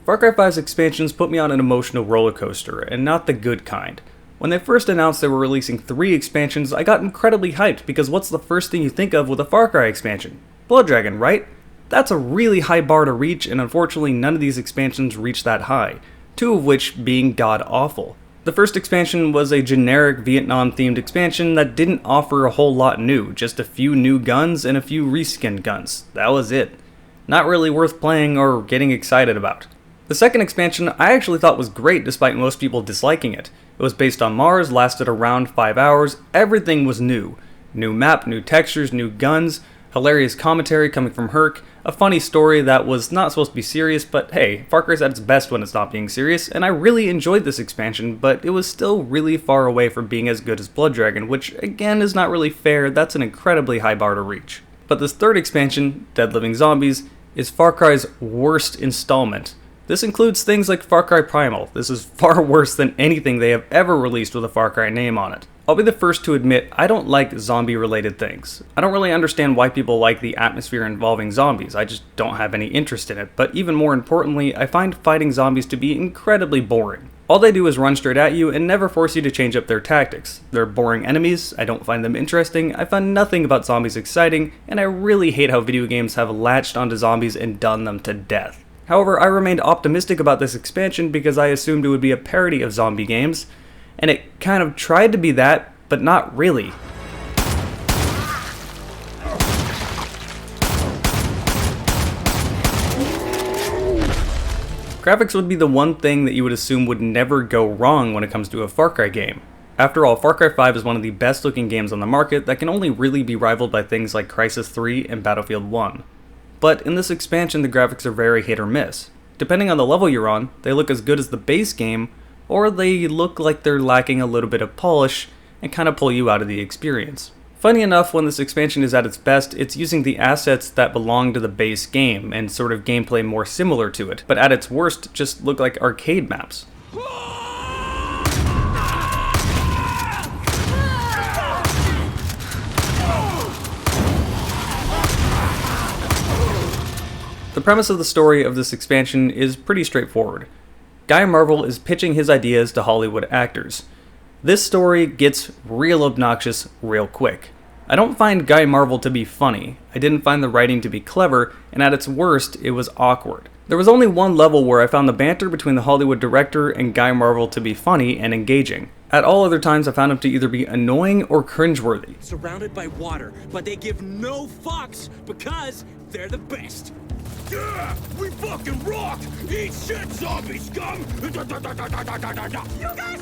Far Cry 5's expansions put me on an emotional roller coaster, and not the good kind. When they first announced they were releasing 3 expansions, I got incredibly hyped because what's the first thing you think of with a Far Cry expansion? Blood Dragon, right? That's a really high bar to reach, and unfortunately none of these expansions reached that high, 2 of which being god-awful. The first expansion was a generic Vietnam-themed expansion that didn't offer a whole lot new, just a few new guns and a few reskinned guns. That was it. Not really worth playing or getting excited about. The second expansion I actually thought was great despite most people disliking it. It was based on Mars, lasted around 5 hours, everything was new. New map, new textures, new guns, hilarious commentary coming from Herc, a funny story that was not supposed to be serious, but hey, Far Cry's at its best when it's not being serious, and I really enjoyed this expansion, but it was still really far away from being as good as Blood Dragon, which again is not really fair, that's an incredibly high bar to reach. But this third expansion, Dead Living Zombies, is Far Cry's worst installment. This includes things like Far Cry Primal. This is far worse than anything they have ever released with a Far Cry name on it. I'll be the first to admit I don't like zombie-related things. I don't really understand why people like the atmosphere involving zombies, I just don't have any interest in it, but even more importantly, I find fighting zombies to be incredibly boring. All they do is run straight at you and never force you to change up their tactics. They're boring enemies, I don't find them interesting, I find nothing about zombies exciting, and I really hate how video games have latched onto zombies and done them to death. However, I remained optimistic about this expansion because I assumed it would be a parody of zombie games, and it kind of tried to be that, but not really. Graphics would be the one thing that you would assume would never go wrong when it comes to a Far Cry game. After all, Far Cry 5 is one of the best looking games on the market that can only really be rivaled by things like Crysis 3 and Battlefield 1. But in this expansion the graphics are very hit or miss. Depending on the level you're on, they look as good as the base game, or they look like they're lacking a little bit of polish and kind of pull you out of the experience. Funny enough, when this expansion is at its best, it's using the assets that belong to the base game and sort of gameplay more similar to it, but at its worst just look like arcade maps. The premise of the story of this expansion is pretty straightforward. Guy Marvel is pitching his ideas to Hollywood actors. This story gets real obnoxious real quick. I don't find Guy Marvel to be funny, I didn't find the writing to be clever, and at its worst, it was awkward. There was only one level where I found the banter between the Hollywood director and Guy Marvel to be funny and engaging. At all other times, I found him to either be annoying or cringeworthy. Surrounded by water, but they give no fucks because they're the best. Yeah, we fucking rock! Eat shit, zombie scum! You guys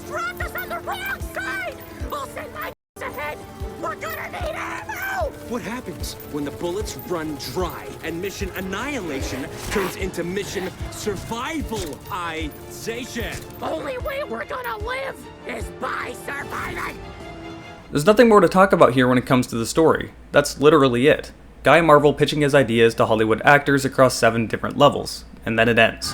dropped us on the wrong side! I'll send my ahead! We're gonna need ammo! What happens when the bullets run dry and mission annihilation turns into mission survivalization? Only way we're gonna live is by surviving! There's nothing more to talk about here when it comes to the story. That's literally it. Guy Marvel pitching his ideas to Hollywood actors across 7 different levels, and then it ends.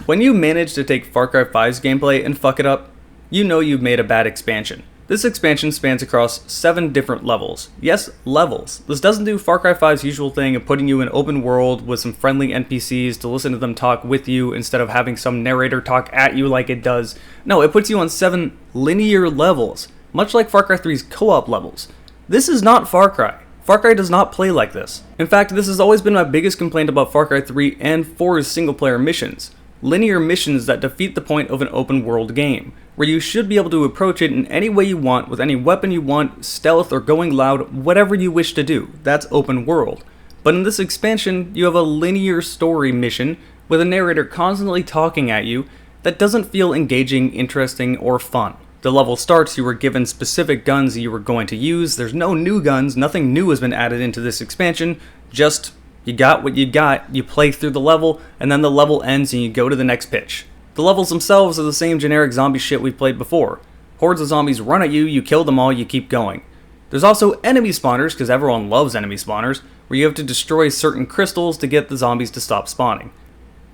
When you manage to take Far Cry 5's gameplay and fuck it up, you know you've made a bad expansion. This expansion spans across 7 different levels. Yes, levels. This doesn't do Far Cry 5's usual thing of putting you in open world with some friendly NPCs to listen to them talk with you instead of having some narrator talk at you like it does. No, it puts you on 7 linear levels, much like Far Cry 3's co-op levels. This is not Far Cry. Far Cry does not play like this. In fact, this has always been my biggest complaint about Far Cry 3 and 4's single-player missions. Linear missions that defeat the point of an open world game, where you should be able to approach it in any way you want, with any weapon you want, stealth or going loud, whatever you wish to do. That's open world. But in this expansion, you have a linear story mission with a narrator constantly talking at you that doesn't feel engaging, interesting, or fun. The level starts, you were given specific guns that you were going to use, there's no new guns, nothing new has been added into this expansion, just you got what you got, you play through the level, and then the level ends and you go to the next pitch. The levels themselves are the same generic zombie shit we've played before. Hordes of zombies run at you, you kill them all, you keep going. There's also enemy spawners, because everyone loves enemy spawners, where you have to destroy certain crystals to get the zombies to stop spawning.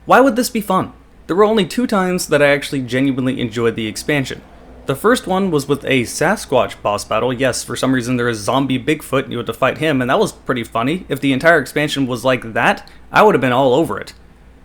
Why would this be fun? There were only 2 times that I actually genuinely enjoyed the expansion. The first one was with a Sasquatch boss battle. Yes, for some reason there is zombie Bigfoot and you had to fight him, and that was pretty funny. If the entire expansion was like that, I would have been all over it.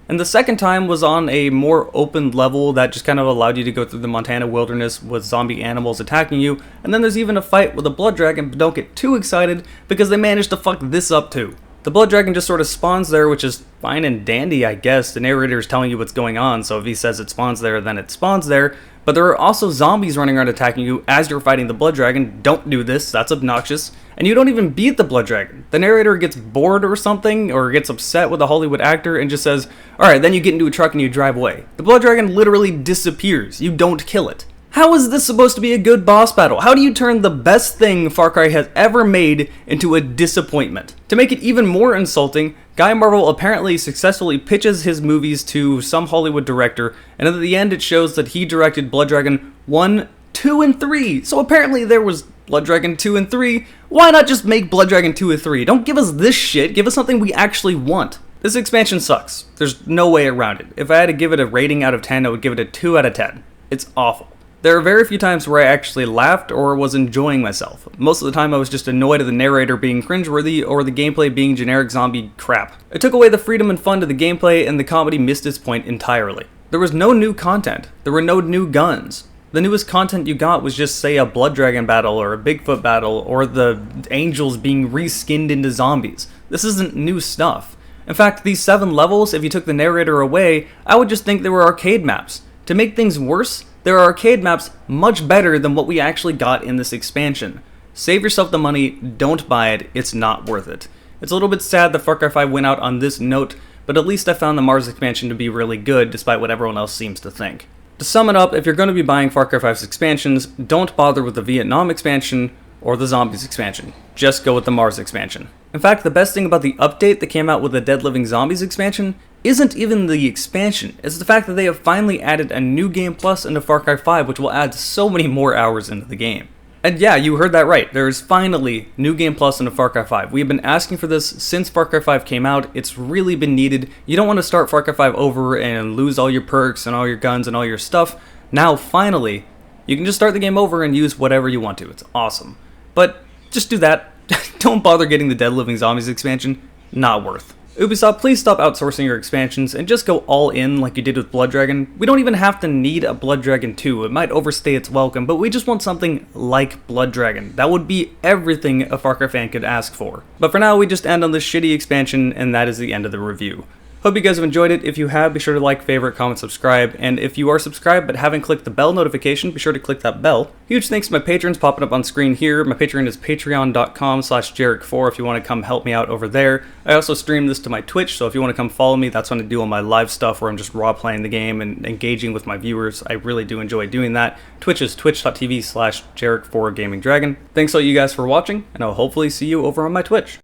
And the second time was on a more open level that just kind of allowed you to go through the Montana wilderness with zombie animals attacking you, and then there's even a fight with a blood dragon, but don't get too excited because they managed to fuck this up too. The blood dragon just sort of spawns there, which is fine and dandy, I guess. The narrator is telling you what's going on, so if he says it spawns there, then it spawns there. But there are also zombies running around attacking you as you're fighting the blood dragon. Don't do this, that's obnoxious. And you don't even beat the blood dragon. The narrator gets bored or something, or gets upset with a Hollywood actor and just says, alright, then you get into a truck and you drive away. The blood dragon literally disappears. You don't kill it. How is this supposed to be a good boss battle? How do you turn the best thing Far Cry has ever made into a disappointment? To make it even more insulting, Guy Marvel apparently successfully pitches his movies to some Hollywood director, and at the end it shows that he directed Blood Dragon 1, 2, and 3. So apparently there was Blood Dragon 2 and 3. Why not just make Blood Dragon 2 and 3? Don't give us this shit, give us something we actually want. This expansion sucks. There's no way around it. If I had to give it a rating out of 10, I would give it a 2 out of 10. It's awful. There are very few times where I actually laughed or was enjoying myself. Most of the time I was just annoyed at the narrator being cringeworthy or the gameplay being generic zombie crap. It took away the freedom and fun to the gameplay, and the comedy missed its point entirely. There was no new content. There were no new guns. The newest content you got was just, say, a blood dragon battle or a Bigfoot battle or the angels being reskinned into zombies. This isn't new stuff. In fact, these 7 levels, if you took the narrator away, I would just think they were arcade maps. To make things worse, there are arcade maps much better than what we actually got in this expansion. Save yourself the money, don't buy it, it's not worth it. It's a little bit sad that Far Cry 5 went out on this note, but at least I found the Mars expansion to be really good, despite what everyone else seems to think. To sum it up, if you're going to be buying Far Cry 5's expansions, don't bother with the Vietnam expansion or the Zombies expansion. Just go with the Mars expansion. In fact, the best thing about the update that came out with the Dead Living Zombies expansion isn't even the expansion, it's the fact that they have finally added a new game plus into Far Cry 5, which will add so many more hours into the game. And yeah, you heard that right, there is finally new game plus into Far Cry 5. We've been asking for this since Far Cry 5 came out, it's really been needed. You don't want to start Far Cry 5 over and lose all your perks and all your guns and all your stuff. Now, finally, you can just start the game over and use whatever you want to, it's awesome. But just do that. Don't bother getting the Dead Living Zombies expansion, not worth. Ubisoft, please stop outsourcing your expansions and just go all in like you did with Blood Dragon. We don't even have to need a Blood Dragon 2, it might overstay its welcome, but we just want something like Blood Dragon. That would be everything a Far Cry fan could ask for. But for now, we just end on this shitty expansion, and that is the end of the review. Hope you guys have enjoyed it. If you have, be sure to like, favorite, comment, subscribe, and if you are subscribed but haven't clicked the bell notification, be sure to click that bell. Huge thanks to my patrons popping up on screen here. My Patreon is patreon.com/Jarek4 if you want to come help me out over there. I also stream this to my Twitch, so if you want to come follow me, that's when I do all my live stuff where I'm just raw playing the game and engaging with my viewers. I really do enjoy doing that. Twitch is twitch.tv/Jarek4GamingDragon. Thanks all you guys for watching, and I'll hopefully see you over on my Twitch.